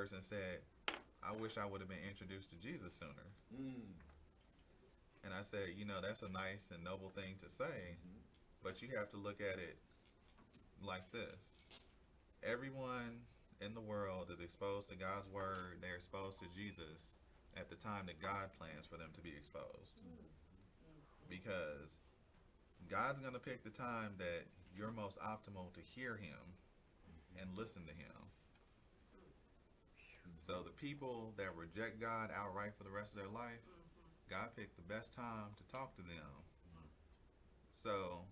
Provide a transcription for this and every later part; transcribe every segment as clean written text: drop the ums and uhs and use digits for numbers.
person said, I wish I would have been introduced to Jesus sooner. Mm. And I said, that's a nice and noble thing to say, Mm-hmm. but you have to look at it like this. Everyone in the world is exposed to God's word. They're exposed to Jesus at the time that God plans for them to be exposed. Because God's going to pick the time that you're most optimal to hear him and listen to him. So the people that reject God outright for the rest of their life, God picked the best time to talk to them. So,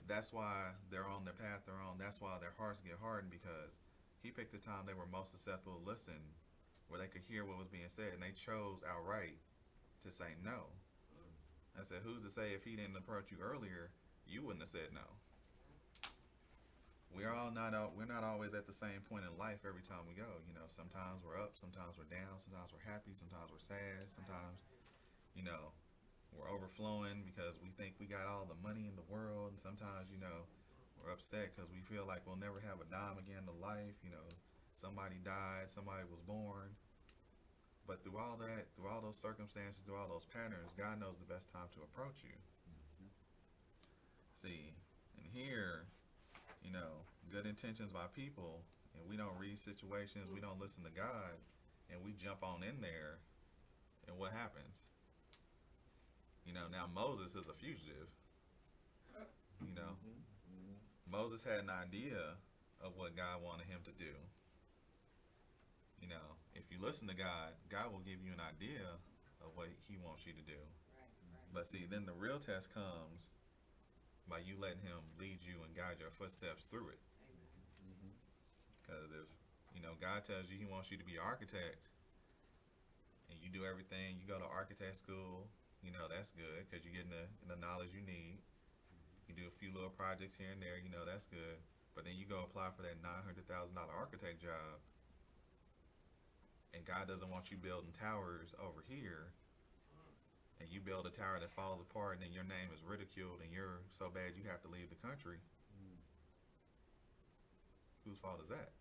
that's why they're on the path they're on. That's why their hearts get hardened, because he picked the time they were most susceptible to listen, where they could hear what was being said, and they chose outright to say no. I said, who's to say if he didn't approach you earlier, you wouldn't have said no? We're not always at the same point in life every time we go. Sometimes we're up, sometimes we're down, sometimes we're happy, sometimes we're sad, sometimes, we're overflowing because we think we got all the money in the world, and sometimes, we're upset because we feel like we'll never have a dime again in life. Somebody died, somebody was born. But through all that, through all those circumstances, through all those patterns, God knows the best time to approach you. See, and here, good intentions by people, and we don't read situations, we don't listen to God, and we jump on in there, and what happens? Now Moses is a fugitive. Moses had an idea of what God wanted him to do. If you listen to God, God will give you an idea of what he wants you to do. But see, then the real test comes by you letting him lead you and guide your footsteps through it. Because if, God tells you he wants you to be an architect, and you do everything, you go to architect school, that's good because you're getting the knowledge you need. You do a few little projects here and there, that's good. But then you go apply for that $900,000 architect job, and God doesn't want you building towers over here, and you build a tower that falls apart, and then your name is ridiculed, and you're so bad you have to leave the country. Whose fault is that?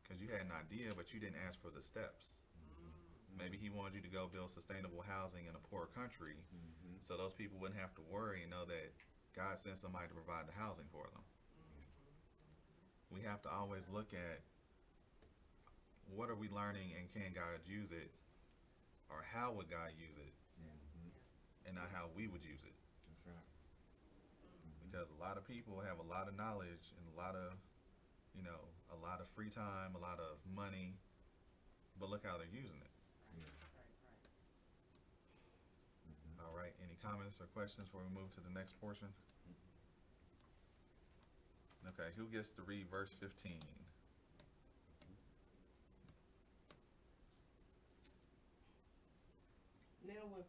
Because you had an idea, but you didn't ask for the steps. Maybe he wanted you to go build sustainable housing in a poor country, so those people wouldn't have to worry and know that God sent somebody to provide the housing for them. We have to always look at what are we learning, and can God use it, or how would God use it, and not how we would use it. That's right. Because a lot of people have a lot of knowledge and a lot of free time, a lot of money, but look how they're using it. All right, any comments or questions before we move to the next portion? Okay, who gets to read verse 15? Now when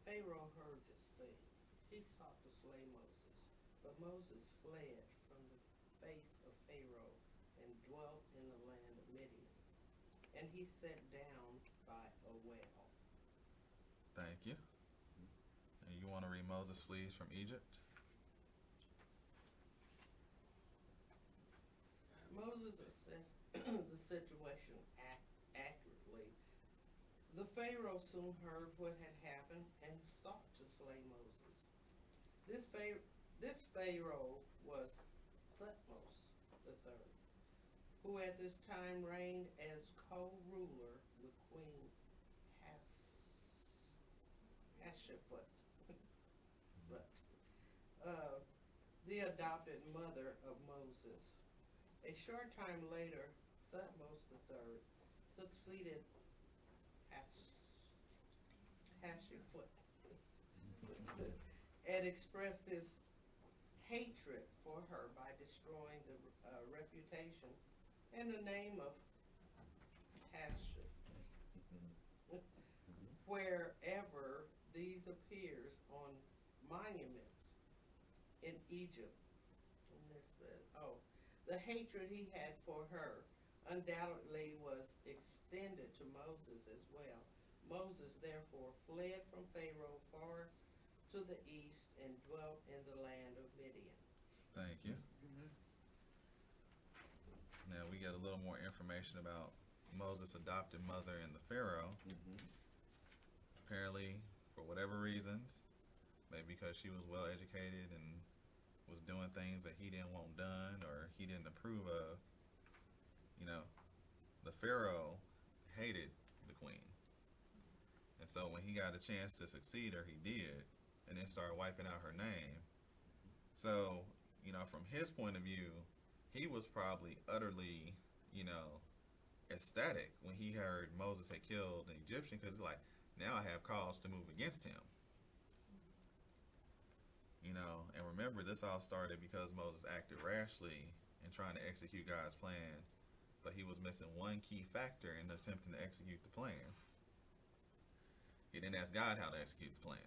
Pharaoh heard this thing, he sought to slay Moses. But Moses fled from the face of Pharaoh and dwelt in the land of Midian. And he sat down by a well. Thank you. And you want to read Moses flees from Egypt? Moses assessed the situation accurately. The Pharaoh soon heard what had happened and sought to slay Moses. This Pharaoh was Thutmose III, who at this time reigned as co-ruler with Queen Hatshepsut, the adopted mother of Moses. A short time later, Thutmose III succeeded Hatshepsut and expressed his hatred for her by destroying the reputation and the name of Hatshepsut wherever these appears on monuments in Egypt. And this says, the hatred he had for her undoubtedly was extended to Moses as well. Moses therefore fled from Pharaoh far to the east and dwelt in the land of Midian. Thank you. Now we get a little more information about, Moses' adopted mother and the Pharaoh. Mm-hmm. Apparently, for whatever reasons, maybe because she was well educated and was doing things that he didn't want done or he didn't approve of, you know, the Pharaoh hated the queen. And so when he got a chance to succeed her, he did, and then started wiping out her name. So, from his point of view, he was probably utterly, ecstatic when he heard Moses had killed an Egyptian, because he's like, now I have cause to move against him. And remember, this all started because Moses acted rashly in trying to execute God's plan, but he was missing one key factor in attempting to execute the plan. He didn't ask God how to execute the plan.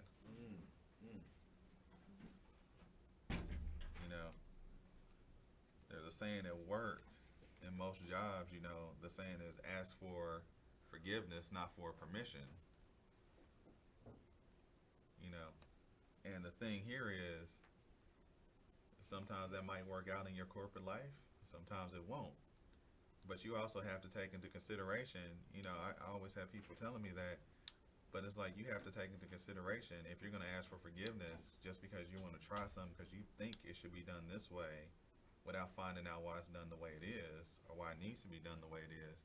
There's a saying at work, in most jobs, the saying is ask for forgiveness, not for permission. And the thing here is, sometimes that might work out in your corporate life, sometimes it won't. But you also have to take into consideration, I always have people telling me that, but it's like you have to take into consideration, if you're going to ask for forgiveness just because you want to try something because you think it should be done this way without finding out why it's done the way it is or why it needs to be done the way it is,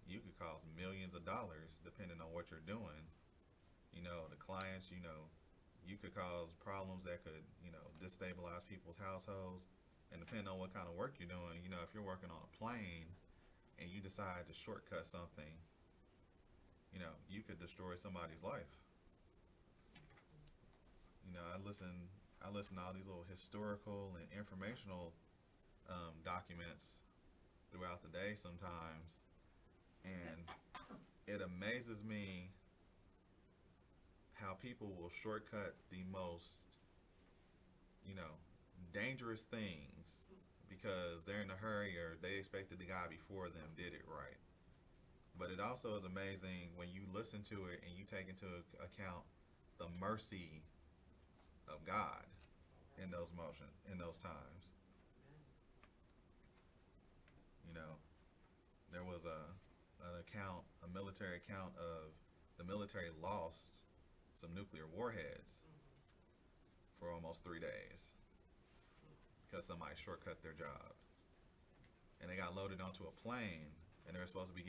you could cost millions of dollars depending on what you're doing. The clients, you could cause problems that could, destabilize people's households. And depending on what kind of work you're doing, if you're working on a plane and you decide to shortcut something, you could destroy somebody's life. I listen to all these little historical and informational documents throughout the day sometimes, and it amazes me how people will shortcut the most, dangerous things because they're in a hurry or they expected the guy before them did it right. But it also is amazing when you listen to it and you take into account the mercy of God in those times. There was a military account of the military lost some nuclear warheads for almost 3 days because somebody shortcut their job. And they got loaded onto a plane, and they were supposed to be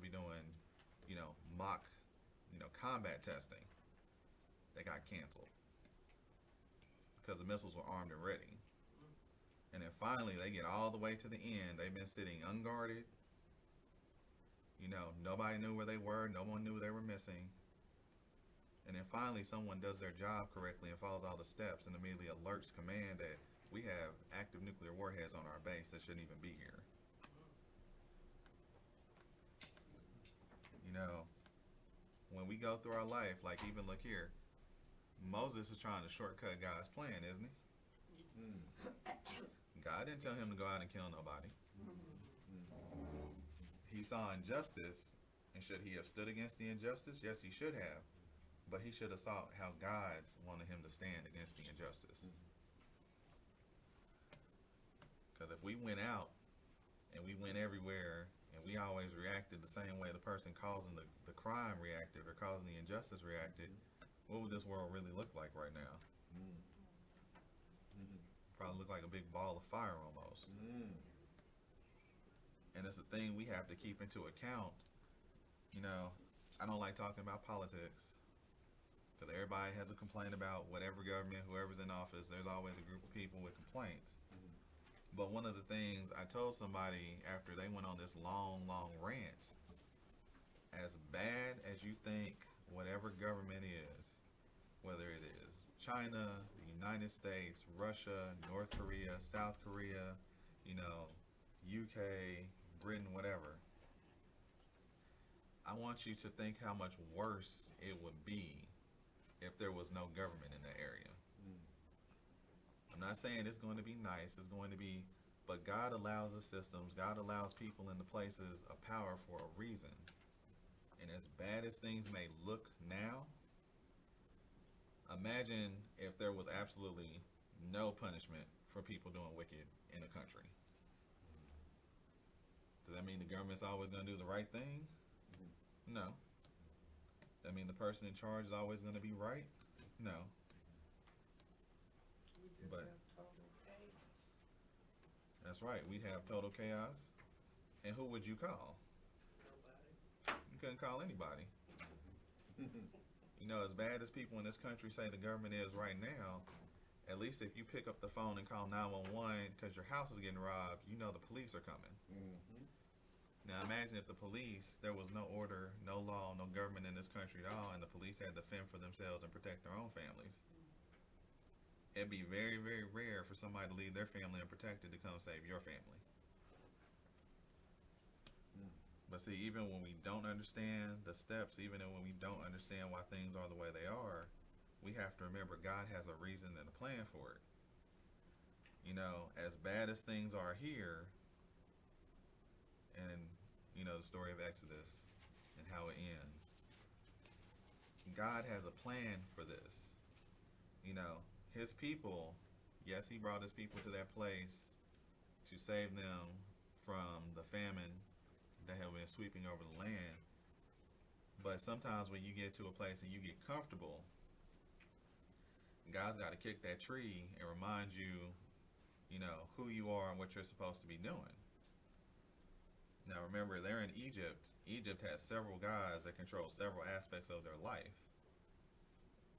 doing, mock, combat testing. They got canceled because the missiles were armed and ready. And then finally, they get all the way to the end. They've been sitting unguarded. Nobody knew where they were. No one knew they were missing. And then finally, someone does their job correctly and follows all the steps and immediately alerts command that we have active nuclear warheads on our base that shouldn't even be here. When we go through our life, like even look here, Moses is trying to shortcut God's plan, isn't he? God didn't tell him to go out and kill nobody. He saw injustice, and should he have stood against the injustice? Yes, he should have. But he should have saw how God wanted him to stand against the injustice. Because if we went out and we went everywhere and we always reacted the same way the person causing the crime reacted or causing the injustice reacted, what would this world really look like right now? Probably look like a big ball of fire almost. And it's a thing we have to keep into account. I don't like talking about politics because everybody has a complaint about whatever government, whoever's in office. There's always a group of people with complaints. But one of the things I told somebody after they went on this long rant, as bad as you think whatever government is, whether it is China, the United States, Russia, North Korea, South Korea, UK, Britain, whatever, I want you to think how much worse it would be if there was no government in that area. I'm not saying it's going to be nice, but God allows the systems, God allows people in the places of power for a reason. And as bad as things may look now, imagine if there was absolutely no punishment for people doing wicked in a country. Does that mean the government's always going to do the right thing? No. That mean the person in charge is always going to be right? No. We just But have total chaos. that's right. We'd have total chaos. And who would you call? Nobody. You couldn't call anybody. You know, as bad as people in this country say the government is right now, at least if you pick up the phone and call 911 because your house is getting robbed, you know the police are coming. Now imagine if the police, there was no order, no law, no government in this country at all, and the police had to fend for themselves and protect their own families. It'd be very, very rare for somebody to leave their family unprotected to come save your family. But see, even when we don't understand the steps, even when we don't understand why things are the way they are, we have to remember God has a reason and a plan for it. You know, as bad as things are here, and you know the story of Exodus and how it ends, God has a plan for this. You know, his people, yes, he brought his people to that place to save them from the famine that had been sweeping over the land. But sometimes when you get to a place and you get comfortable, God's got to kick that tree and remind you, you know, who you are and what you're supposed to be doing. Now remember, they're in Egypt. Egypt has several gods that control several aspects of their life.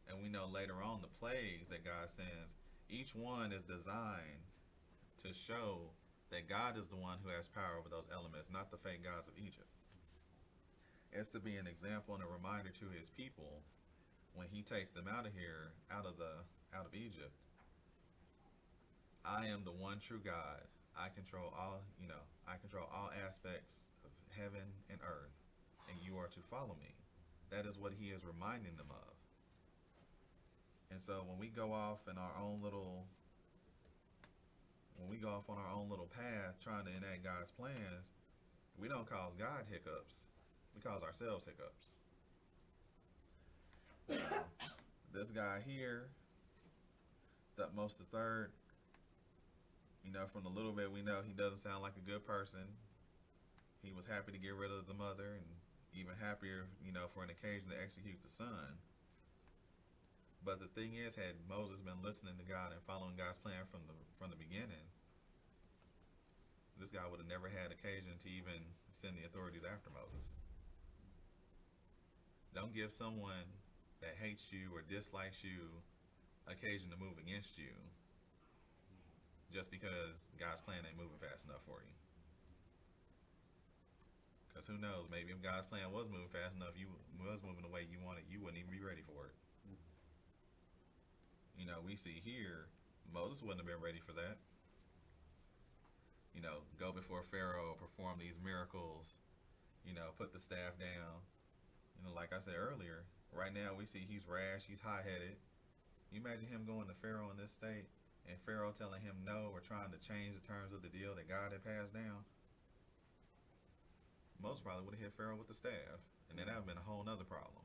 And we know later on the plagues that God sends, each one is designed to show that God is the one who has power over those elements, not the fake gods of Egypt. It's to be an example and a reminder to his people when he takes them out of here, out of Egypt. I am the one true God. I control all, you know, I control all aspects of heaven and earth, and you are to follow me. That is what he is reminding them of. And so when we go off on our own little path trying to enact God's plans, we don't cause God hiccups. We cause ourselves hiccups. This guy here, Thutmose the Third, you know, from the little bit we know, he doesn't sound like a good person. He was happy to get rid of the mother, and even happier, you know, for an occasion to execute the son. But the thing is, had Moses been listening to God and following God's plan from the beginning, this guy would have never had occasion to even send the authorities after Moses. Don't give someone that hates you or dislikes you occasion to move against you just because God's plan ain't moving fast enough for you. Because who knows, maybe if God's plan was moving fast enough, you was moving the way you wanted, you wouldn't even be ready for it. You know, we see here, Moses wouldn't have been ready for that. You know, go before Pharaoh, perform these miracles, you know, put the staff down. You know, like I said earlier, right now we see he's rash, he's hot-headed. You imagine him going to Pharaoh in this state, and Pharaoh telling him no or trying to change the terms of the deal that God had passed down? Moses probably would have hit Pharaoh with the staff, and then that would have been a whole nother problem.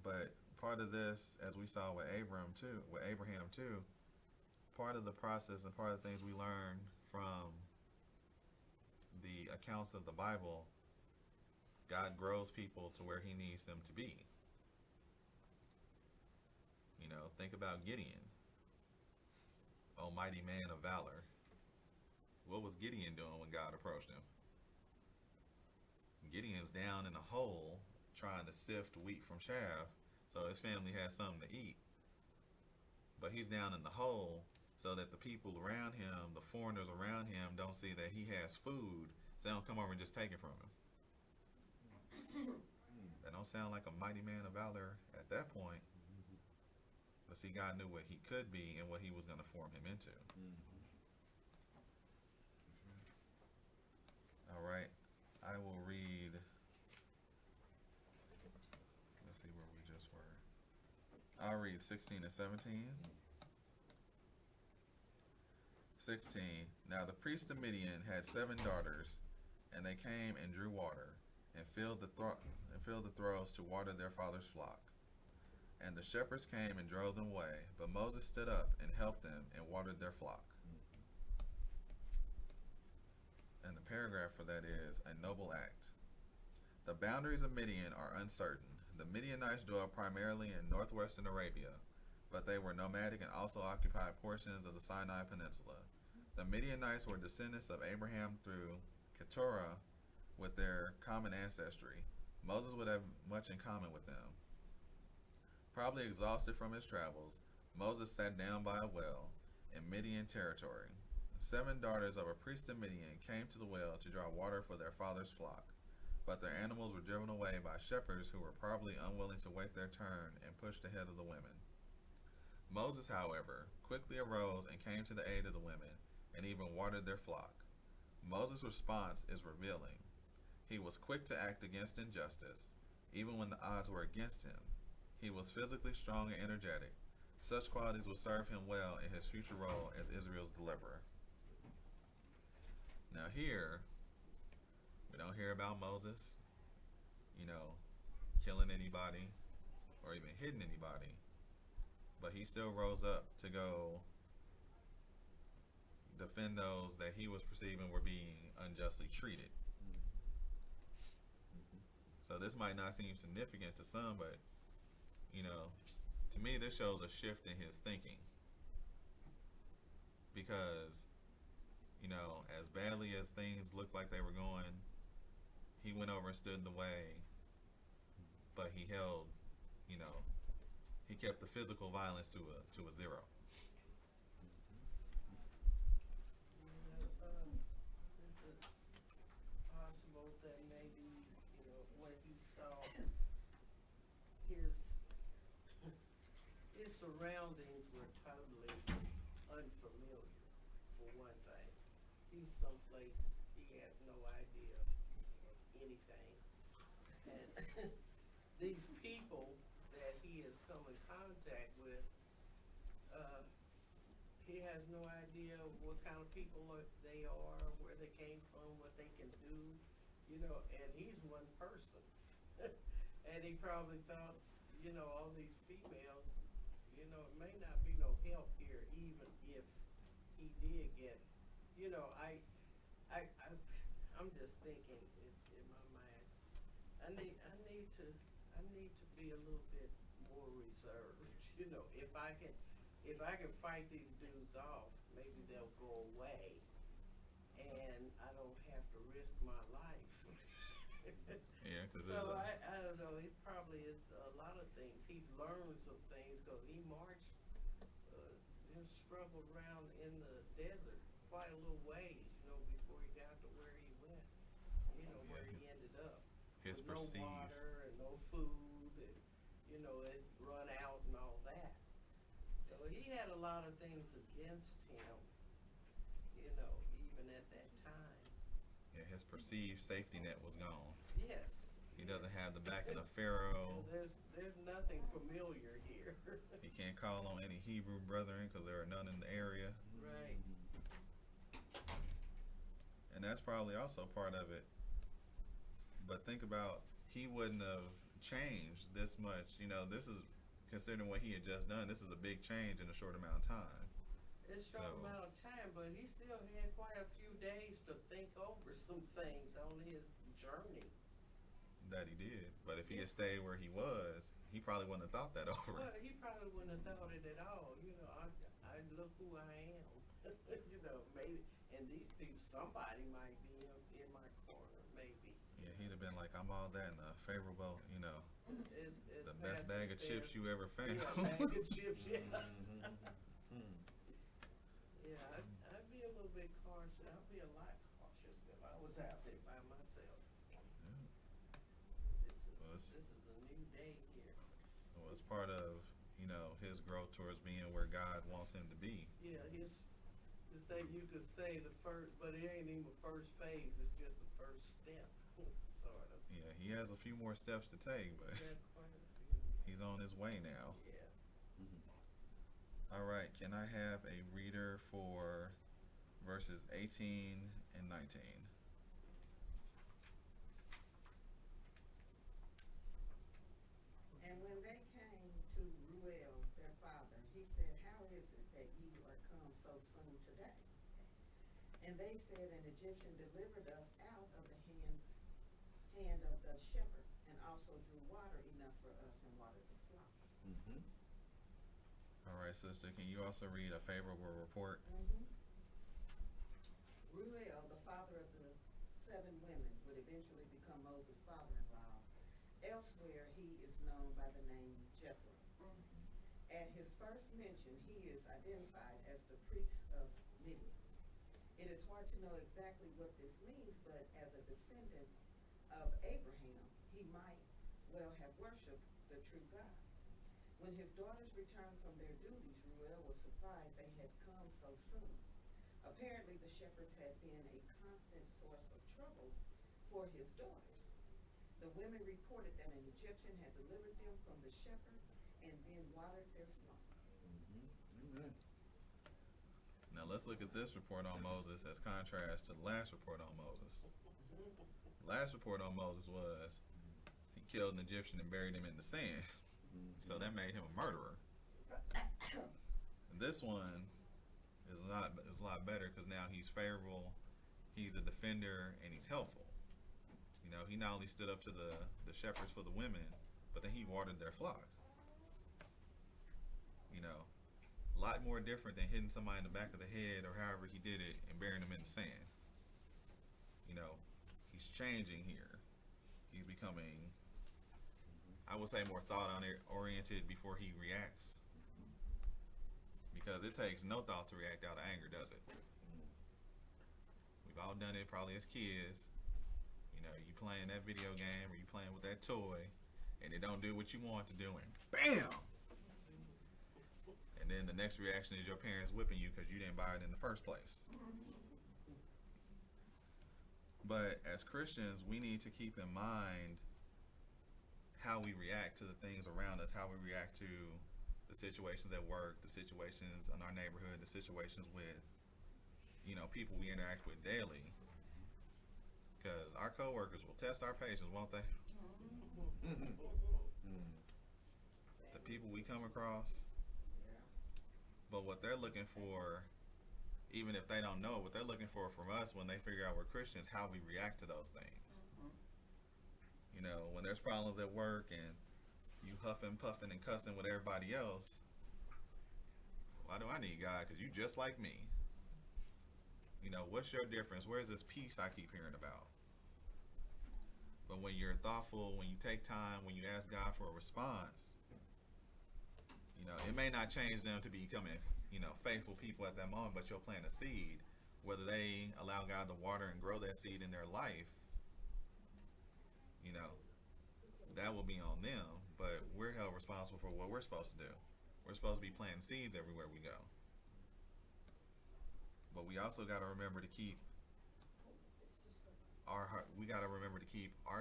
But part of this, as we saw with Abraham too, part of the process and part of the things we learn from the accounts of the Bible, God grows people to where he needs them to be. You know, think about Gideon, almighty man of valor. What was Gideon doing when God approached him? Gideon's down in a hole trying to sift wheat from chaff so his family has something to eat. But he's down in the hole so that the people around him, the foreigners around him, don't see that he has food, so they don't come over and just take it from him. That don't sound like a mighty man of valor at that point. But see, God knew what he could be and what he was going to form him into. All right, I will read. Let's see where we just were. I'll read 16 and 17. 16. Now the priest of Midian had 7 daughters, and they came and drew water, and filled the throws to water their father's flock. And the shepherds came and drove them away, but Moses stood up and helped them and watered their flock. paragraph for that is a noble act. The boundaries of Midian are uncertain. The Midianites dwelled primarily in northwestern Arabia, but they were nomadic and also occupied portions of the Sinai Peninsula. The Midianites were descendants of Abraham through Keturah with their common ancestry. Moses would have much in common with them. Probably exhausted from his travels, Moses sat down by a well in Midian territory. 7 daughters of a priest of Midian came to the well to draw water for their father's flock, but their animals were driven away by shepherds who were probably unwilling to wait their turn and pushed ahead of the women. Moses, however, quickly arose and came to the aid of the women and even watered their flock. Moses' response is revealing. He was quick to act against injustice, even when the odds were against him. He was physically strong and energetic. Such qualities will serve him well in his future role as Israel's deliverer. Now here, we don't hear about Moses, killing anybody or even hitting anybody, but he still rose up to go defend those that he was perceiving were being unjustly treated. So this might not seem significant to some, but to me this shows a shift in his thinking. Because, as badly as things looked like they were going, he went over and stood in the way, but he held, he kept the physical violence to a zero. Is it possible that maybe, when he saw his surroundings were totally unfamiliar, for one thing. He's someplace he has no idea of anything. And these people that he has come in contact with, he has no idea what kind of people they are, where they came from, what they can do, and he's one person. And he probably thought, all these females, it may not be no help here, even if he did get, I'm just thinking in my mind, I need to be a little bit more reserved. If I can fight these dudes off, maybe they'll go away, and I don't have to risk my life. Yeah, because so I don't know. It probably is a lot of things. He's learned some things because he marched, struggled around in the desert quite a little ways, before he got to where he went. Where he ended up. His with perceived. No water and no food, and it run out and all that. So he had a lot of things against him, even at that time. Yeah, his perceived safety net was gone. Yes. He doesn't have the backing of Pharaoh. There's nothing familiar here. He can't call on any Hebrew brethren because there are none in the area. Right. And that's probably also part of it. But think about, he wouldn't have changed this much. This is, considering what he had just done, this is a big change in a short amount of time. It's a short amount of time, but he still had quite a few days to think over some things on his journey. That he did. But if he had stayed where he was, he probably wouldn't have thought that over. Well, he probably wouldn't have thought it at all. I look who I am. Maybe, and these people, somebody might be in my corner, maybe. Yeah, he'd have been like, I'm all that in a favorable, It's the best bag of chips you ever found. Yeah, bag of chips, yeah. Mm-hmm. Yeah, I'd be a little bit cautious. I'd be a lot cautious if I was out there by myself. Yeah. This is a new day here. Well, it's part of, his growth towards being where God wants him to be. Yeah, you could say the first, but it ain't even the first phase. It's just the first step, sort of. Yeah, he has a few more steps to take, but he's on his way now. Yeah. Mm-hmm. All right, can I have a reader for verses 18 and 19? And when they came to Ruel, their father, he said, How is it that ye are come so soon today? And they said, An Egyptian delivered us hand of the shepherd, and also drew water enough for us and watered the flock. Mm-hmm. All right, sister, can you also read a favorable report? Mm-hmm. Ruel, the father of the 7 women, would eventually become Moses' father-in-law. Elsewhere, he is known by the name Jethro. At his first mention, he is identified as the priest of Midian. It is hard to know exactly what this means, but as a descendant of Abraham, he might well have worshipped the true God. When his daughters returned from their duties, Ruel was surprised they had come so soon. Apparently, the shepherds had been a constant source of trouble for his daughters. The women reported that an Egyptian had delivered them from the shepherd and then watered their flock. Mm-hmm. Now let's look at this report on Moses as contrast to the last report on Moses. Last report on Moses was he killed an Egyptian and buried him in the sand. So that made him a murderer. This one is a lot better because now he's favorable, he's a defender, and he's helpful. You know, he not only stood up to the shepherds for the women, but then he watered their flock. You know, a lot more different than hitting somebody in the back of the head or however he did it and burying them in the sand. You know, he's changing here. He's becoming, I would say, more thought-oriented before he reacts. Because it takes no thought to react out of anger, does it? We've all done it probably as kids. You know, you playing that video game or you playing with that toy and it don't do what you want to do and BAM! And then the next reaction is your parents whipping you because you didn't buy it in the first place. But as Christians, we need to keep in mind how we react to the things around us, how we react to the situations at work, the situations in our neighborhood, the situations with, you know, people we interact with daily. Because our coworkers will test our patience, won't they? The people we come across. But what they're looking for, even if they don't know, what they're looking for from us when they figure out we're Christians, how we react to those things. You know, when there's problems at work and you huffing, puffing, and cussing with everybody else, why do I need God? Because you just like me. You know, what's your difference? Where's this peace I keep hearing about? But when you're thoughtful, when you take time, when you ask God for a response, you know, it may not change them to becoming, you know, faithful people at that moment, but you'll plant a seed. Whether they allow God to water and grow that seed in their life, you know, that will be on them. But we're held responsible for what we're supposed to do. We're supposed to be planting seeds everywhere we go. But we also got to remember to keep our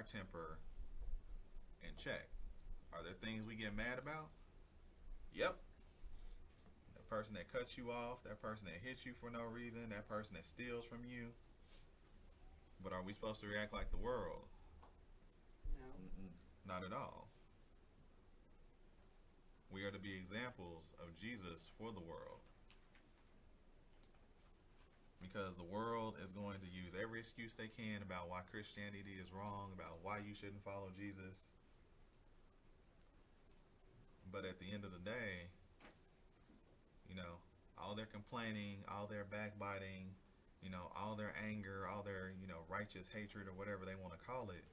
temper in check. Are there things we get mad about? Yep. That person that cuts you off, that person that hits you for no reason, that person that steals from you. But are we supposed to react like the world? No. Not at all. We are to be examples of Jesus for the world. Because the world is going to use every excuse they can about why Christianity is wrong, about why you shouldn't follow Jesus. But at the end of the day, you know, all their complaining, all their backbiting, you know, all their anger, all their, you know, righteous hatred or whatever they want to call it,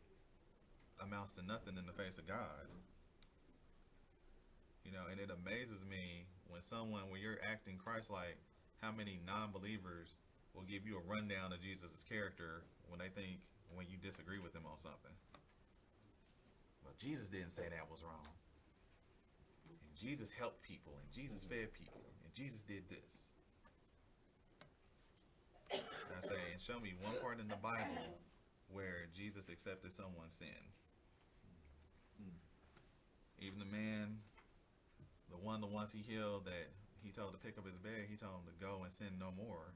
amounts to nothing in the face of God. You know, and it amazes me when you're acting Christ-like, how many non-believers will give you a rundown of Jesus' character when you disagree with them on something. Well, Jesus didn't say that was wrong. And Jesus helped people, and Jesus fed people, and Jesus did this. And I say, and show me one part in the Bible where Jesus accepted someone's sin. Even the man, the ones he healed that he told to pick up his bed, he told him to go and sin no more.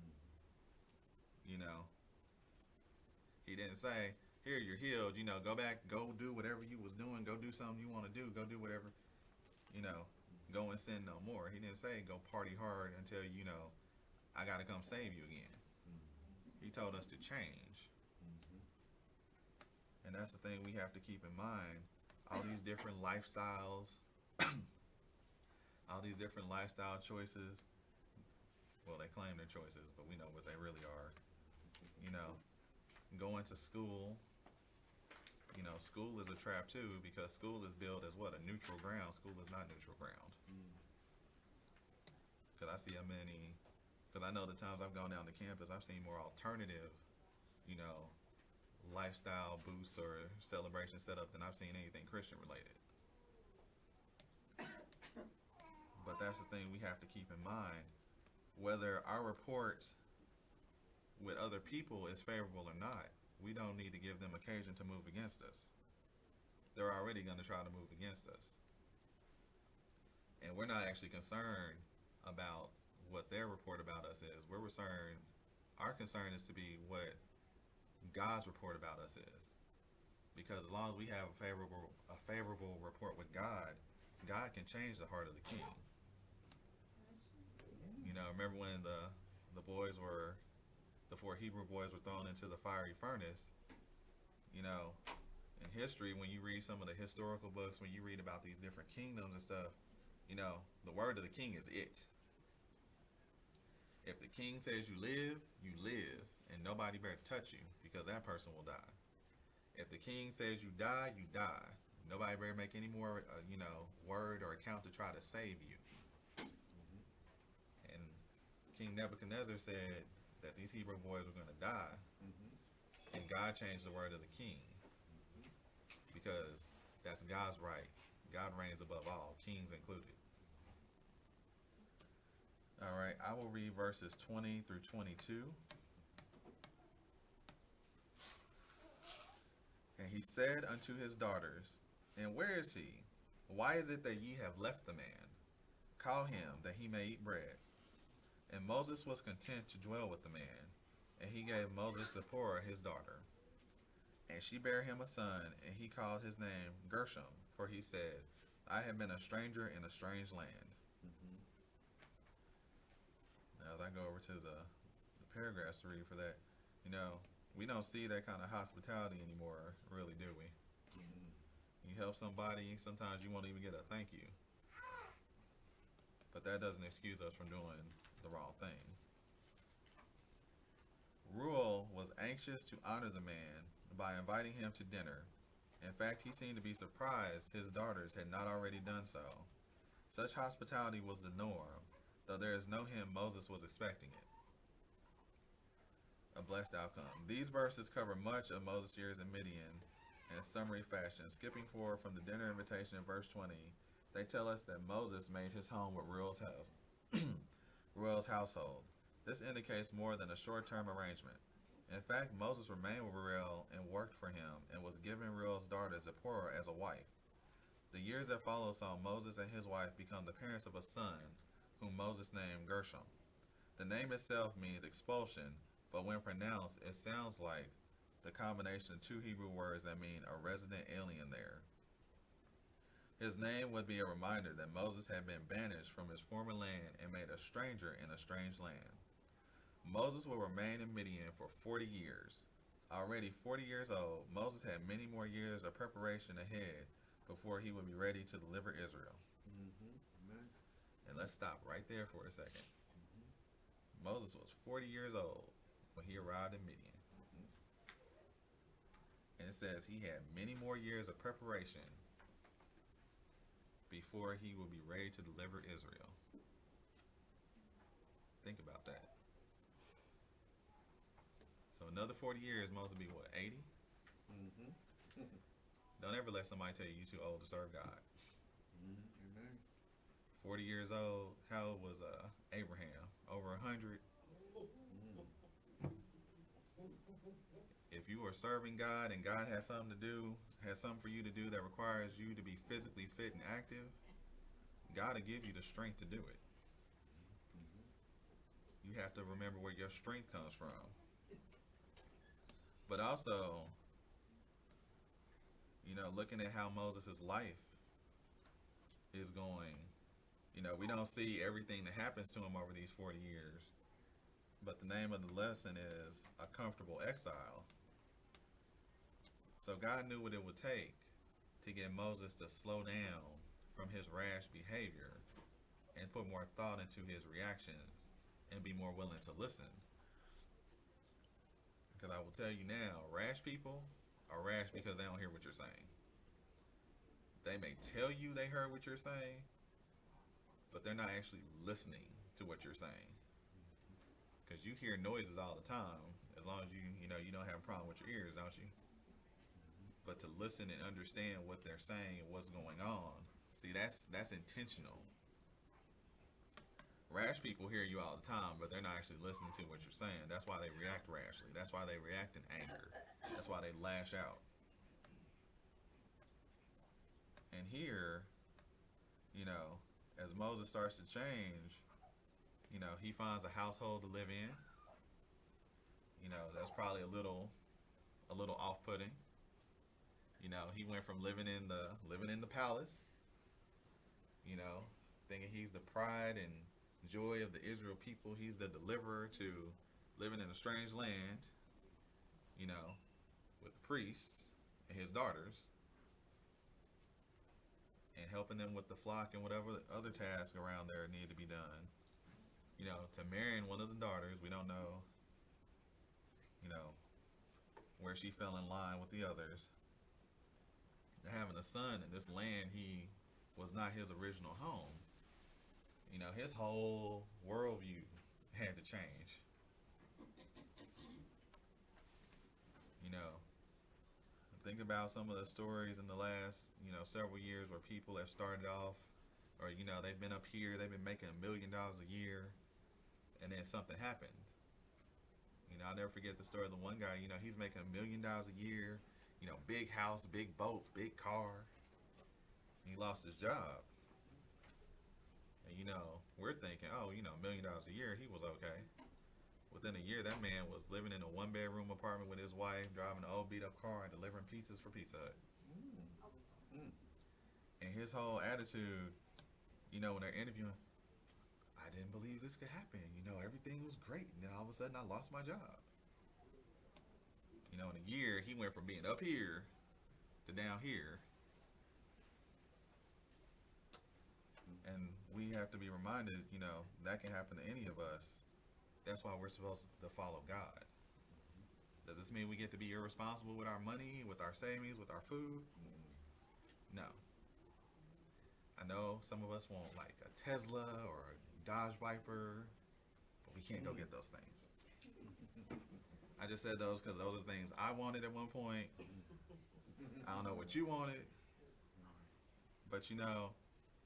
You know, he didn't say, here, you're healed, you know, go back, go do whatever you was doing, go do something you want to do, go do whatever, you know, go and sin no more. He didn't say go party hard until, you know, I got to come save you again. He told us to change. And And that's the thing we have to keep in mind. All these different lifestyles, all these different lifestyle choices. Well, they claim they're choices, but we know what they really are. You know, going to school. You know, school is a trap too because school is billed as what? A neutral ground. School is not neutral ground. Because I see because I know the times I've gone down to campus, I've seen more alternative, you know, lifestyle boosts or celebration set up than I've seen anything Christian related. But that's the thing we have to keep in mind. Whether our report with other people is favorable or not, we don't need to give them occasion to move against us. They're already going to try to move against us. And we're not actually concerned about what their report about us is. Our concern is to be what God's report about us is. Because as long as we have a favorable report with God, God can change the heart of the king. You know, remember when the four Hebrew boys were thrown into the fiery furnace? You know, in history, when you read some of the historical books, when you read about these different kingdoms and stuff, you know, the word of the king is it. If the king says you live, and nobody better touch you because that person will die. If the king says you die, you die. Nobody better make any more, word or account to try to save you. And King Nebuchadnezzar said that these Hebrew boys were going to die, and God changed the word of the king because that's God's right. God reigns above all, kings included. All right, I will read verses 20 through 22. And he said unto his daughters, and where is he? Why is it that ye have left the man? Call him, that he may eat bread. And Moses was content to dwell with the man. And he gave Moses Zipporah his daughter. And she bare him a son, and he called his name Gershom, for he said, I have been a stranger in a strange land. Now, as I go over to the paragraphs to read for that, we don't see that kind of hospitality anymore, really, do we? You help somebody, sometimes you won't even get a thank you. But that doesn't excuse us from doing the wrong thing. Ruel was anxious to honor the man by inviting him to dinner. In fact, he seemed to be surprised his daughters had not already done so. Such hospitality was the norm, though there is no hint Moses was expecting it. A blessed outcome. These verses cover much of Moses' years in Midian in a summary fashion. Skipping forward from the dinner invitation in verse 20, they tell us that Moses made his home with Reuel's household. This indicates more than a short-term arrangement. In fact, Moses remained with Reuel and worked for him and was given Reuel's daughter Zipporah as a wife. The years that followed saw Moses and his wife become the parents of a son, whom Moses named Gershom. The name itself means expulsion, but when pronounced, it sounds like the combination of two Hebrew words that mean a resident alien there. His name would be a reminder that Moses had been banished from his former land and made a stranger in a strange land. Moses will remain in Midian for 40 years. Already 40 years old, Moses had many more years of preparation ahead before he would be ready to deliver Israel. Amen. And let's stop right there for a second. Moses was 40 years old when he arrived in Midian. And it says he had many more years of preparation before he will be ready to deliver Israel. Think about that. So another 40 years, Moses will be what, 80? Don't ever let somebody tell you you're too old to serve God. Amen. 40 years old, how old was Abraham? Over 100? If you are serving God and God has something for you to do that requires you to be physically fit and active, God will give you the strength to do it. You have to remember where your strength comes from. But also, looking at how Moses' life is going, we don't see everything that happens to him over these 40 years. But the name of the lesson is A Comfortable Exile. So God knew what it would take to get Moses to slow down from his rash behavior and put more thought into his reactions and be more willing to listen. Because I will tell you now, rash people are rash because they don't hear what you're saying. They may tell you they heard what you're saying, but they're not actually listening to what you're saying. Because you hear noises all the time, as long as you don't have a problem with your ears, don't you? But to listen and understand what they're saying and what's going on, see, that's intentional. Rash people hear you all the time, but they're not actually listening to what you're saying. That's why they react rashly. That's why they react in anger. That's why they lash out. And here, as Moses starts to change, he finds a household to live in. That's probably a little off-putting. He went from living in the palace, thinking he's the pride and joy of the Israel people. He's the deliverer, to living in a strange land, with the priests and his daughters, and helping them with the flock and whatever other tasks around there need to be done. To marrying one of the daughters, we don't know, where she fell in line with the others. To having a son in this land he was not his original home. His whole worldview had to change. Think about some of the stories in the last, several years where people have started off, or they've been up here, they've been making $1 million a year, and then something happened. I'll never forget the story of the one guy. He's making $1 million a year, big house, big boat, big car. He lost his job. And we're thinking, oh, $1 million a year, he was okay. Within a year, that man was living in a one-bedroom apartment with his wife, driving an old beat-up car, and delivering pizzas for Pizza Hut. And his whole attitude, when they're interviewing, I didn't believe this could happen. Everything was great. And then all of a sudden, I lost my job. In a year, he went from being up here to down here. And we have to be reminded, that can happen to any of us. That's why we're supposed to follow God. Does this mean we get to be irresponsible with our money, with our savings, with our food? No. I know some of us want like a Tesla or a Dodge Viper, but we can't go get those things. I just said those because those are things I wanted at one point. I don't know what you wanted. But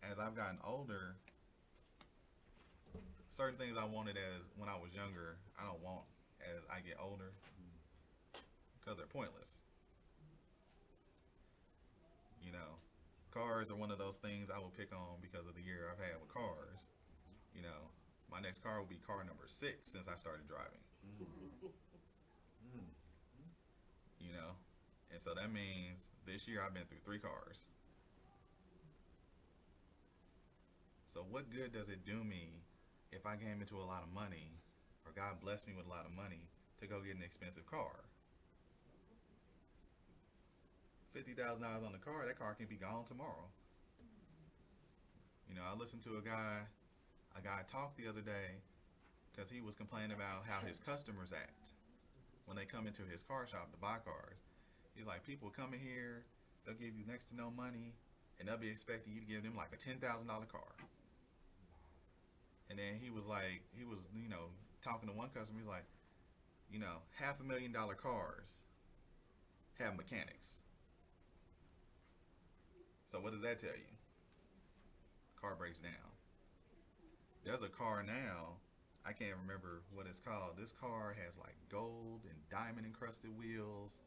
as I've gotten older, certain things I wanted as when I was younger, I don't want as I get older because they're pointless. Cars are one of those things I will pick on because of the year I've had with cars. My next car will be car number 6 since I started driving. And so that means this year I've been through 3 cars. So what good does it do me if I came into a lot of money, or God blessed me with a lot of money, to go get an expensive car? $50,000 on the car, that car can be gone tomorrow. I listened to a guy talk the other day because he was complaining about how his customers act when they come into his car shop to buy cars. He's like, people come in here, they'll give you next to no money, and they'll be expecting you to give them like a $10,000 car. And then he was talking to one customer. He's like, $500,000 cars have mechanics. So what does that tell you? Car breaks down. There's a car now, I can't remember what it's called. This car has like gold and diamond encrusted wheels.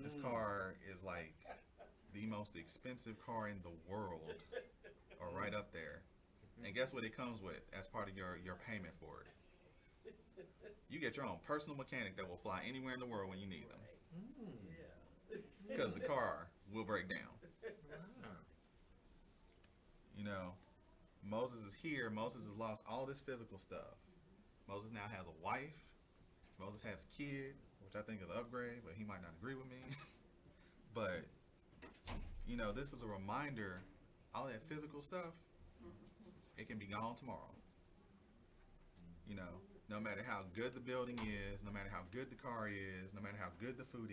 This car is like the most expensive car in the world, or right up there. And guess what it comes with as part of your payment for it? You get your own personal mechanic that will fly anywhere in the world when you need them. Because the car will break down. Moses is here. Moses has lost all this physical stuff. Moses now has a wife. Moses has a kid, which I think is an upgrade, but he might not agree with me. But this is a reminder. All that physical stuff, it can be gone tomorrow. No matter how good the building is, no matter how good the car is, no matter how good the food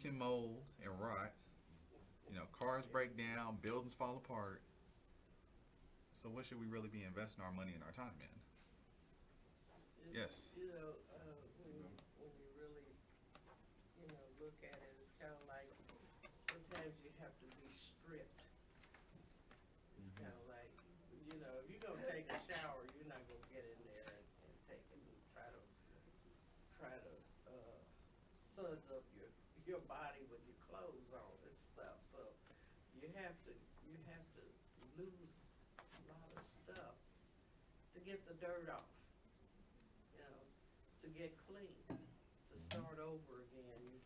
can mold and rot. Cars break down, buildings fall apart. So what should we really be investing our money and our time in? Yes. When you really, look at it, it's kind of like sometimes you have to be stripped. It's kind of like, if you're gonna take a shower, you're not gonna get in there and take it and try to suds up your body with your clothes on and stuff. So you have to lose a lot of stuff to get the dirt off. To get clean, to start over again. You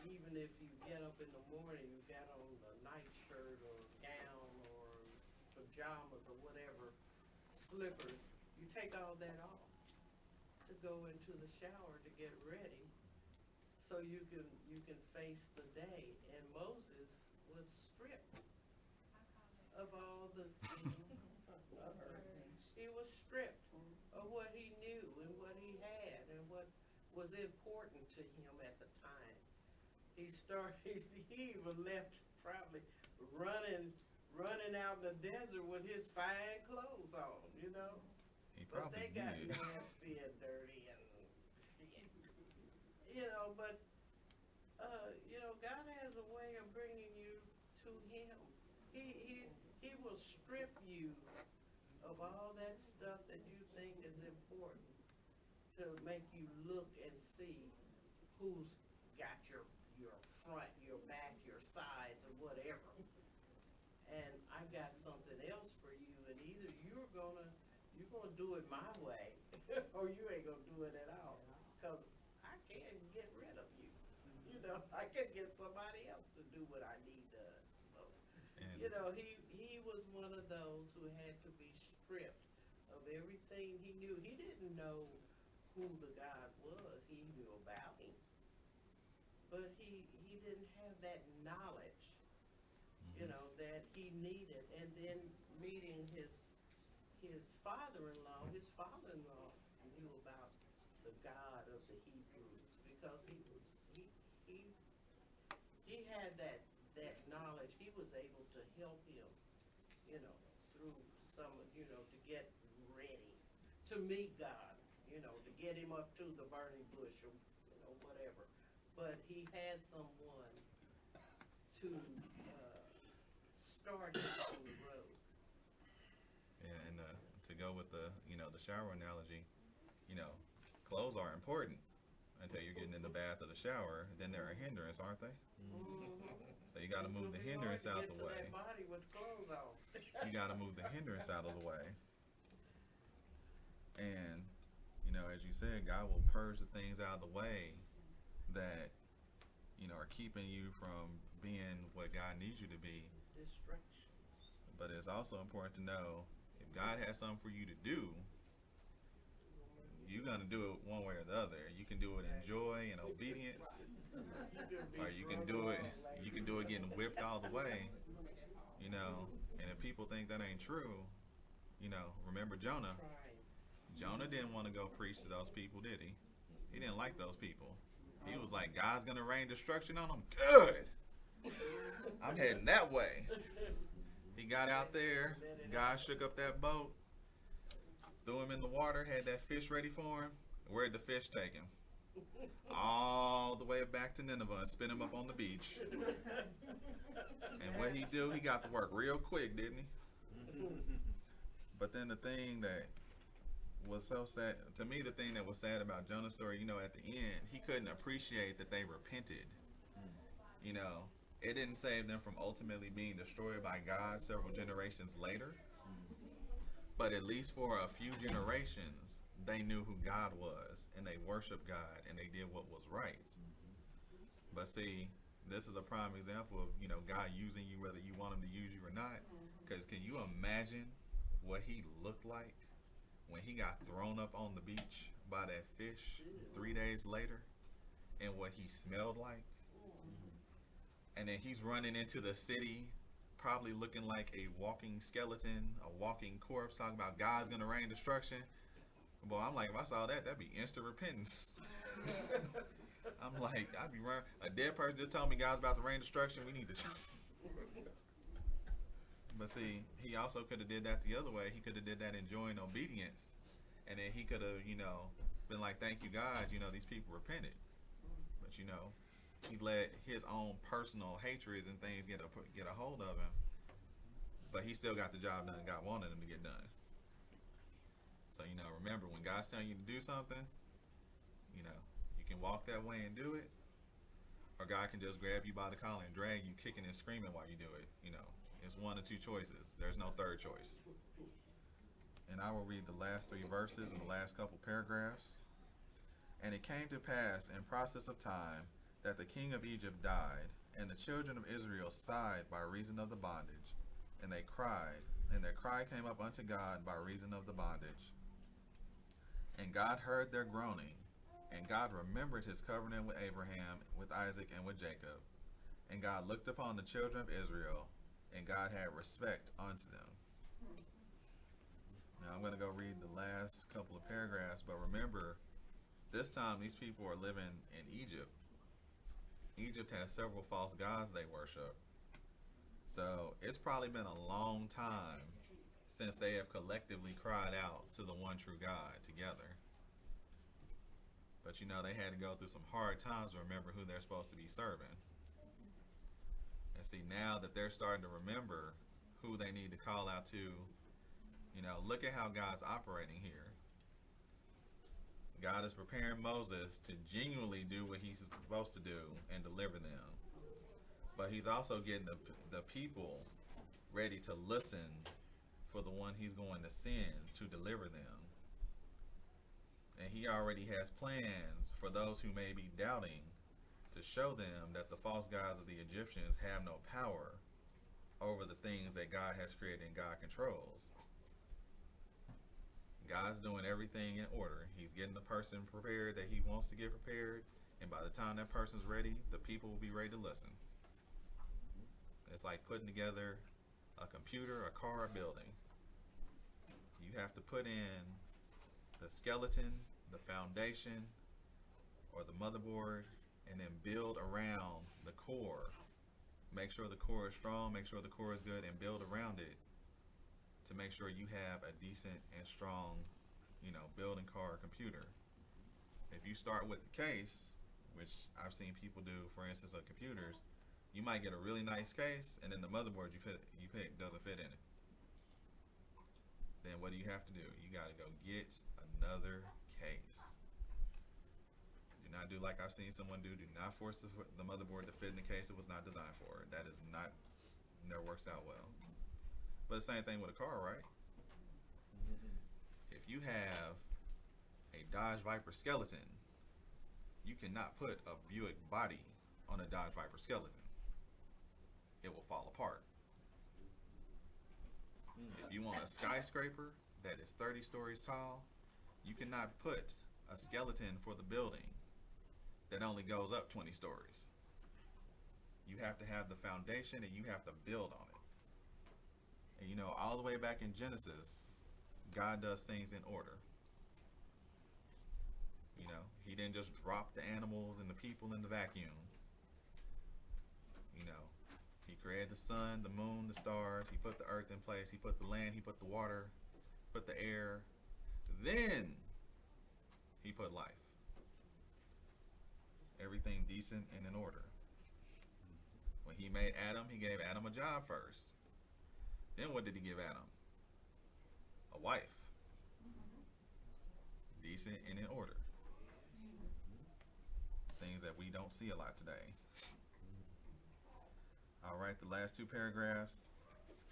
even if you get up in the morning, you got on a nightshirt or gown or pajamas or whatever, slippers, you take all that off to go into the shower to get ready so you can face the day. And Moses was stripped of all the he was stripped of what he knew and what he had and what was important to him at the time. He even left probably running out in the desert with his fine clothes on, He But probably they got did. nasty and dirty and but God has a way of bringing you to him. He will strip you of all that stuff that you think is important to make you look and see who's got your front, your back, your sides, or whatever. And I got something else for you, and either you're gonna do it my way, or you ain't gonna do it at all. Cause I can't get rid of you. I can get somebody else to do what I need done. So, And he was one of those who had to be stripped of everything he knew. He didn't know who the God was. He knew about him. But he didn't have that knowledge, that he needed. And then meeting his father-in-law knew about the God of the Hebrews because he had that knowledge. He was able to help him, through some, to get ready to meet God, to get him up to the burning bush or, whatever. But he had someone to start him on the road. Yeah, and to go with the shower analogy, clothes are important until you're getting in the bath or the shower. Then they're a hindrance, aren't they? So you got to move the hindrance out the way. That body with clothes on. You got to move the hindrance out of the way. And as you said, God will purge the things out of the way that are keeping you from being what God needs you to be. Distractions. But it's also important to know if God has something for you to do, you're gonna do it one way or the other. You can do it in joy and obedience, or you can do it getting whipped all the way. And if people think that ain't true, remember Jonah. Jonah didn't want to go preach to those people, did he? He didn't like those people. He was like, God's gonna rain destruction on them. Good. I'm heading that way. He got out there. God shook up that boat, threw him in the water, had that fish ready for him. Where'd the fish take him? All the way back to Nineveh and spit him up on the beach. And what he do? He got to work real quick, didn't he? But then the thing that was so sad, to me, the thing that was sad about Jonah's story, at the end, he couldn't appreciate that they repented. It didn't save them from ultimately being destroyed by God several generations later. But at least for a few generations, they knew who God was, and they worshiped God, and they did what was right. But see, this is a prime example of, God using you whether you want him to use you or not. Because can you imagine what he looked like when he got thrown up on the beach by that fish 3 days later and what he smelled like. And then he's running into the city, probably looking like a walking skeleton, a walking corpse, talking about God's going to rain destruction. Boy, I'm like, if I saw that, that'd be instant repentance. I'm like, I'd be running. A dead person just told me God's about to rain destruction. We need to. But see, he also could have did that the other way. He could have did that enjoying obedience. And then he could have, been like, thank you, God, these people repented. But, he let his own personal hatreds and things get a hold of him. But he still got the job done God wanted him to get done. So, remember, when God's telling you to do something, you can walk that way and do it. Or God can just grab you by the collar and drag you kicking and screaming while you do it. It's one or two choices. There's no third choice. And I will read the last 3 verses and the last couple paragraphs. And it came to pass in process of time that the king of Egypt died, and the children of Israel sighed by reason of the bondage, and they cried, and their cry came up unto God by reason of the bondage. And God heard their groaning, and God remembered his covenant with Abraham, with Isaac, and with Jacob. And God looked upon the children of Israel, and God had respect unto them. Now I'm going to go read the last couple of paragraphs, but remember, this time these people are living in Egypt. Egypt has several false gods they worship. So it's probably been a long time since they have collectively cried out to the one true God together. But they had to go through some hard times to remember who they're supposed to be serving. And see, now that they're starting to remember who they need to call out to, look at how God's operating here. God is preparing Moses to genuinely do what he's supposed to do and deliver them. But he's also getting the people ready to listen for the one he's going to send to deliver them. And he already has plans for those who may be doubting to show them that the false gods of the Egyptians have no power over the things that God has created and God controls. God's doing everything in order. He's getting the person prepared that he wants to get prepared, and by the time that person's ready, the people will be ready to listen. It's like putting together a computer, a car, a building. You have to put in the skeleton, the foundation, or the motherboard, and then build around the core. Make sure the core is strong, make sure the core is good, and build around it to make sure you have a decent and strong, building car or computer. If you start with the case, which I've seen people do, for instance, of computers, you might get a really nice case, and then the motherboard you pick doesn't fit in it. Then what do you have to do? You got to go get another case. Do not do like I've seen someone do. Do not force the motherboard to fit in the case it was not designed for. That is not, never works out well. But the same thing with a car, right? If you have a Dodge Viper skeleton, you cannot put a Buick body on a Dodge Viper skeleton. It will fall apart. If you want a skyscraper that is 30 stories tall, you cannot put a skeleton for the building that only goes up 20 stories. You have to have the foundation and you have to build on it. And all the way back in Genesis, God does things in order. He didn't just drop the animals and the people in the vacuum. He created the sun, the moon, the stars. He put the earth in place. He put the land. He put the water, put the air. Then he put life. Everything decent and in order. When he made Adam, he gave Adam a job first. Then what did he give Adam? A wife. Decent and in order. Things that we don't see a lot today. All right, the last 2 paragraphs.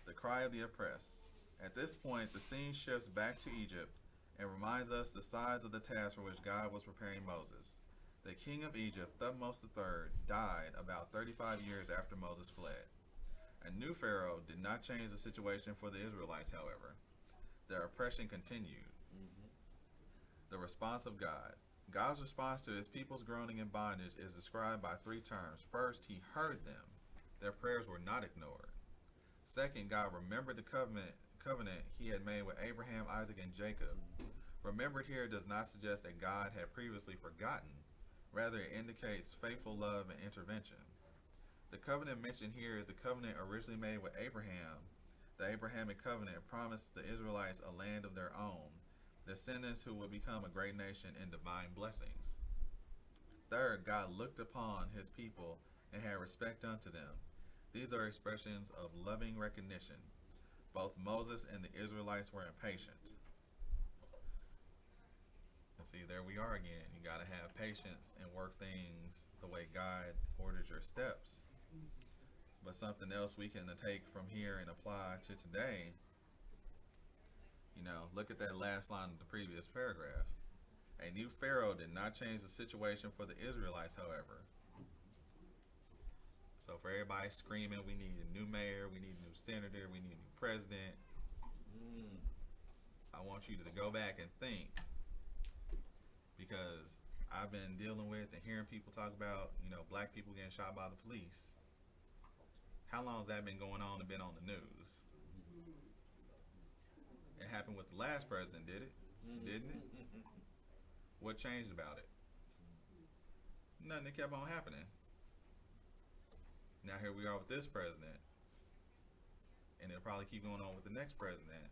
The cry of the oppressed. At this point, the scene shifts back to Egypt and reminds us the size of the task for which God was preparing Moses. The king of Egypt, Thutmose III, died about 35 years after Moses fled. A new pharaoh did not change the situation for the Israelites, however. Their oppression continued. The response of God. God's response to his people's groaning in bondage is described by three terms. First, he heard them. Their prayers were not ignored. Second, God remembered the covenant he had made with Abraham, Isaac, and Jacob. Remembered here does not suggest that God had previously forgotten. Rather, it indicates faithful love and intervention. The covenant mentioned here is the covenant originally made with Abraham. The Abrahamic covenant promised the Israelites a land of their own, descendants who would become a great nation in divine blessings. Third, God looked upon his people and had respect unto them. These are expressions of loving recognition. Both Moses and the Israelites were impatient. And see, there we are again. You got to have patience and work things the way God orders your steps. But something else we can take from here and apply to today, look at that last line of the previous paragraph. A new Pharaoh did not change the situation for the Israelites, however. So for everybody screaming, we need a new mayor, we need a new senator, we need a new president, I want you to go back and think, because I've been dealing with and hearing people talk about, black people getting shot by the police. How long has that been going on and been on the news? It happened with the last president, did it? Didn't it? What changed about it? Nothing. It kept on happening. Now here we are with this president, and it'll probably keep going on with the next president,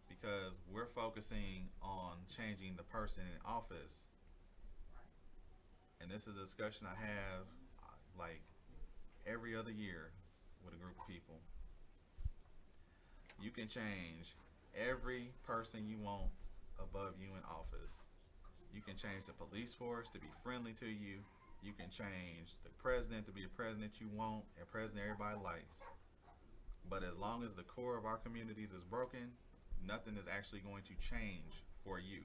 because we're focusing on changing the person in office. And this is a discussion I have like every other year with a group of people. You can change every person you want above you in office. You can change the police force to be friendly to you. You can change the president to be a president you want, a president everybody likes. But as long as the core of our communities is broken, nothing is actually going to change for you.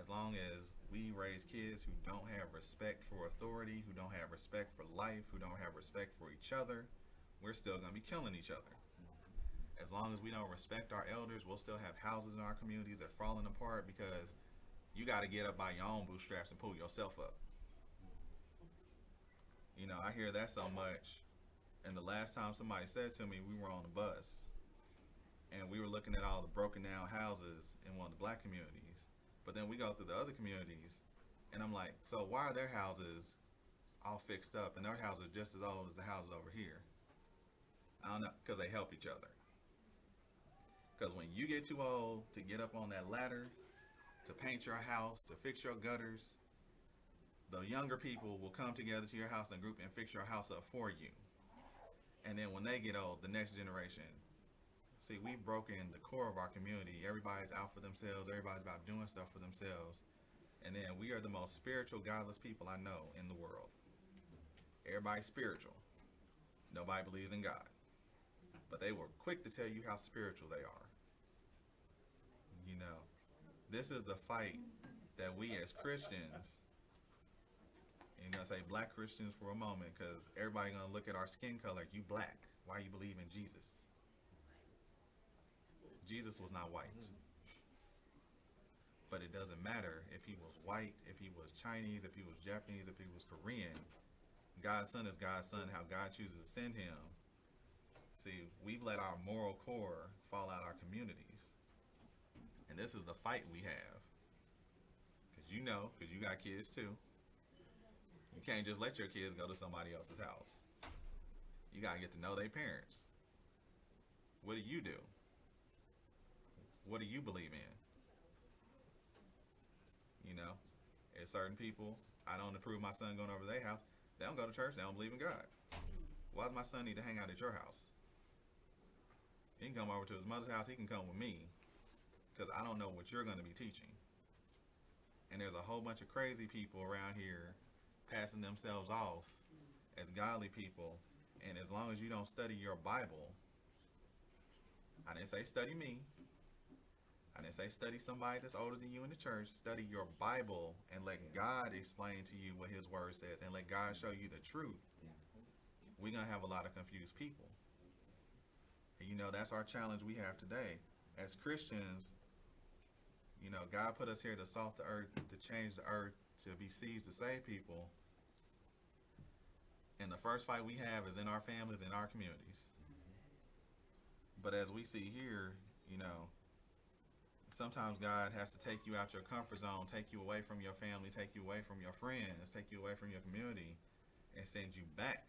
As long as we raise kids who don't have respect for authority, who don't have respect for life, who don't have respect for each other, we're still going to be killing each other. As long as we don't respect our elders, we'll still have houses in our communities that are falling apart, because you got to get up by your own bootstraps and pull yourself up. I hear that so much. And the last time somebody said to me, we were on the bus and we were looking at all the broken down houses in one of the black communities. But then we go through the other communities and I'm like, so why are their houses all fixed up and their houses are just as old as the houses over here? I don't know, because they help each other. Because when you get too old to get up on that ladder, to paint your house, to fix your gutters, the younger people will come together to your house in a group and fix your house up for you. And then when they get old, the next generation, see, we've broken the core of our community. Everybody's out for themselves. Everybody's about doing stuff for themselves. And then we are the most spiritual, godless people I know in the world. Everybody's spiritual. Nobody believes in God. But they were quick to tell you how spiritual they are. This is the fight that we as Christians, and I say black Christians for a moment, because everybody gonna look at our skin color. You black. Why you believe in Jesus? Jesus was not white. But it doesn't matter if he was white, if he was Chinese, if he was Japanese, if he was Korean. God's son is God's son, how God chooses to send him. See, we've let our moral core fall out of our communities. And this is the fight we have. Because you got kids too. You can't just let your kids go to somebody else's house. You got to get to know their parents. What do you do? What do you believe in? There's certain people, I don't approve my son going over to their house. They don't go to church. They don't believe in God. Why does my son need to hang out at your house? He can come over to his mother's house. He can come with me, because I don't know what you're going to be teaching. And there's a whole bunch of crazy people around here passing themselves off as godly people. And as long as you don't study your Bible, I didn't say study me. I didn't say study somebody that's older than you in the church. Study your Bible and let God explain to you what his word says, and let God show you the truth. We're going to have a lot of confused people. And that's our challenge we have today. As Christians, You know, God put us here to salt the earth, to change the earth, to be seeds to save people. And the first fight we have is in our families, in our communities. But as we see here, you know, sometimes God has to take you out your comfort zone, take you away from your family, take you away from your friends, take you away from your community, and send you back.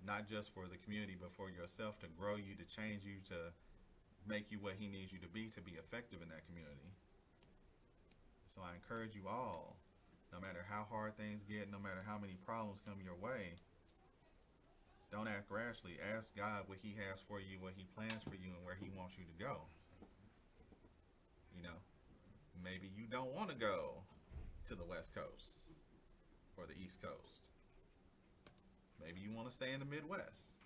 Not just for the community, but for yourself, to grow you, to change you, to make you what he needs you to be effective in that community. So I encourage you all, no matter how hard things get, no matter how many problems come your way, don't act rashly. Ask God what he has for you, what he plans for you, and where he wants you to go. You know, maybe you don't want to go to the West Coast or the East Coast. Maybe you want to stay in the Midwest.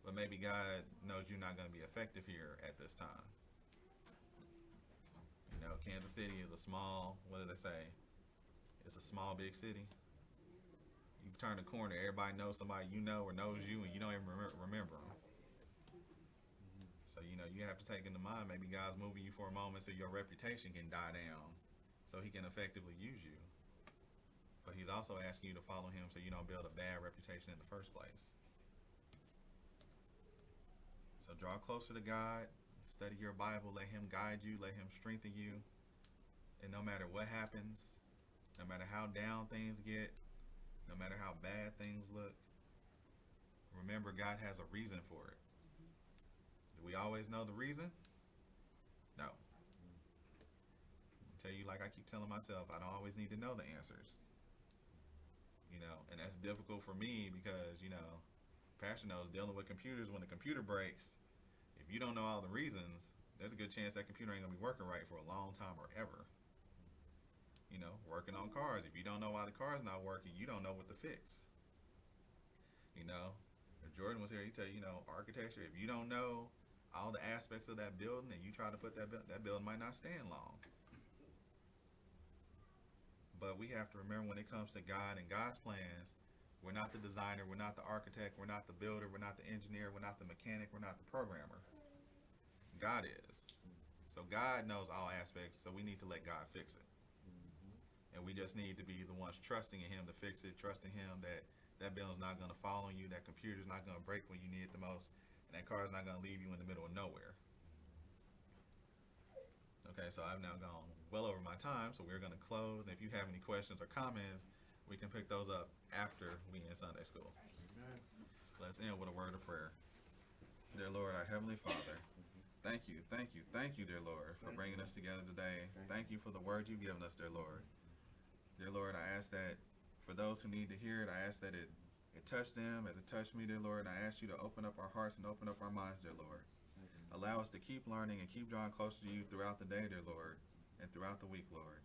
But maybe God knows you're not going to be effective here at this time. You know, Kansas City is a small, what do they say? It's a small, big city. You turn the corner, everybody knows somebody you know or knows you, and you don't even remember them. So, you know, you have to take into mind, maybe God's moving you for a moment so your reputation can die down, so he can effectively use you. But he's also asking you to follow him so you don't build a bad reputation in the first place. So draw closer to God, study your Bible, let him guide you, let him strengthen you. And no matter what happens, no matter how down things get, no matter how bad things look, remember God has a reason for it. Do we always know the reason? No. I tell you, like I keep telling myself, I don't always need to know the answers. You know, and that's difficult for me because, you know, Pastor knows dealing with computers, when the computer breaks, if you don't know all the reasons, there's a good chance that computer ain't gonna be working right for a long time or ever. You know, working on cars, if you don't know why the car's not working, you don't know what to fix. You know, if Jordan was here, he'd tell you, you know, architecture, if you don't know all the aspects of that building and you try to put that building might not stand long. But we have to remember, when it comes to God and God's plans, we're not the designer, we're not the architect, we're not the builder, we're not the engineer, we're not the mechanic, we're not the programmer. God is. So God knows all aspects, so we need to let God fix it. And we just need to be the ones trusting in him to fix it, trusting him that that building's not going to fall on you, that computer's not going to break when you need it the most, and that car's not going to leave you in the middle of nowhere. Okay, so I've now gone well over my time, so we're going to close. And if you have any questions or comments, we can pick those up after we end Sunday school. Amen. Let's end with a word of prayer. Dear Lord, our Heavenly Father, thank you, dear Lord, for bringing us together today. Thank you for the word you've given us, dear Lord. Dear Lord, I ask that for those who need to hear it, I ask that it touch them as it touched me, dear Lord. And I ask you to open up our hearts and open up our minds, dear Lord. Allow us to keep learning and keep drawing closer to you throughout the day, dear Lord, and throughout the week, Lord.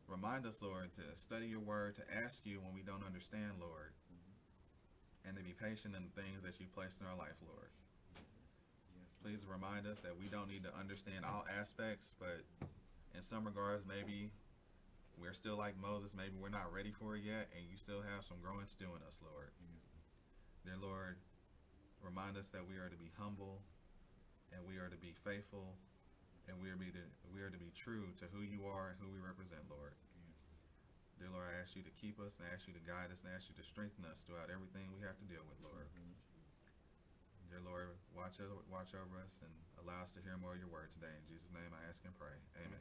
Remind us, Lord, to study your word, to ask you when we don't understand, Lord, and to be patient in the things that you placed in our life, Lord. Please remind us that we don't need to understand all aspects, but in some regards, maybe we're still like Moses. Maybe we're not ready for it yet, and you still have some growing to do in us, Lord. Dear Lord, remind us that we are to be humble, and we are to be faithful, and we are to be true to who you are and who we represent, Lord. Dear Lord, I ask you to keep us, and I ask you to guide us, and I ask you to strengthen us throughout everything we have to deal with, Lord. Dear Lord, watch over us and allow us to hear more of your word today. In Jesus' name I ask and pray. Amen.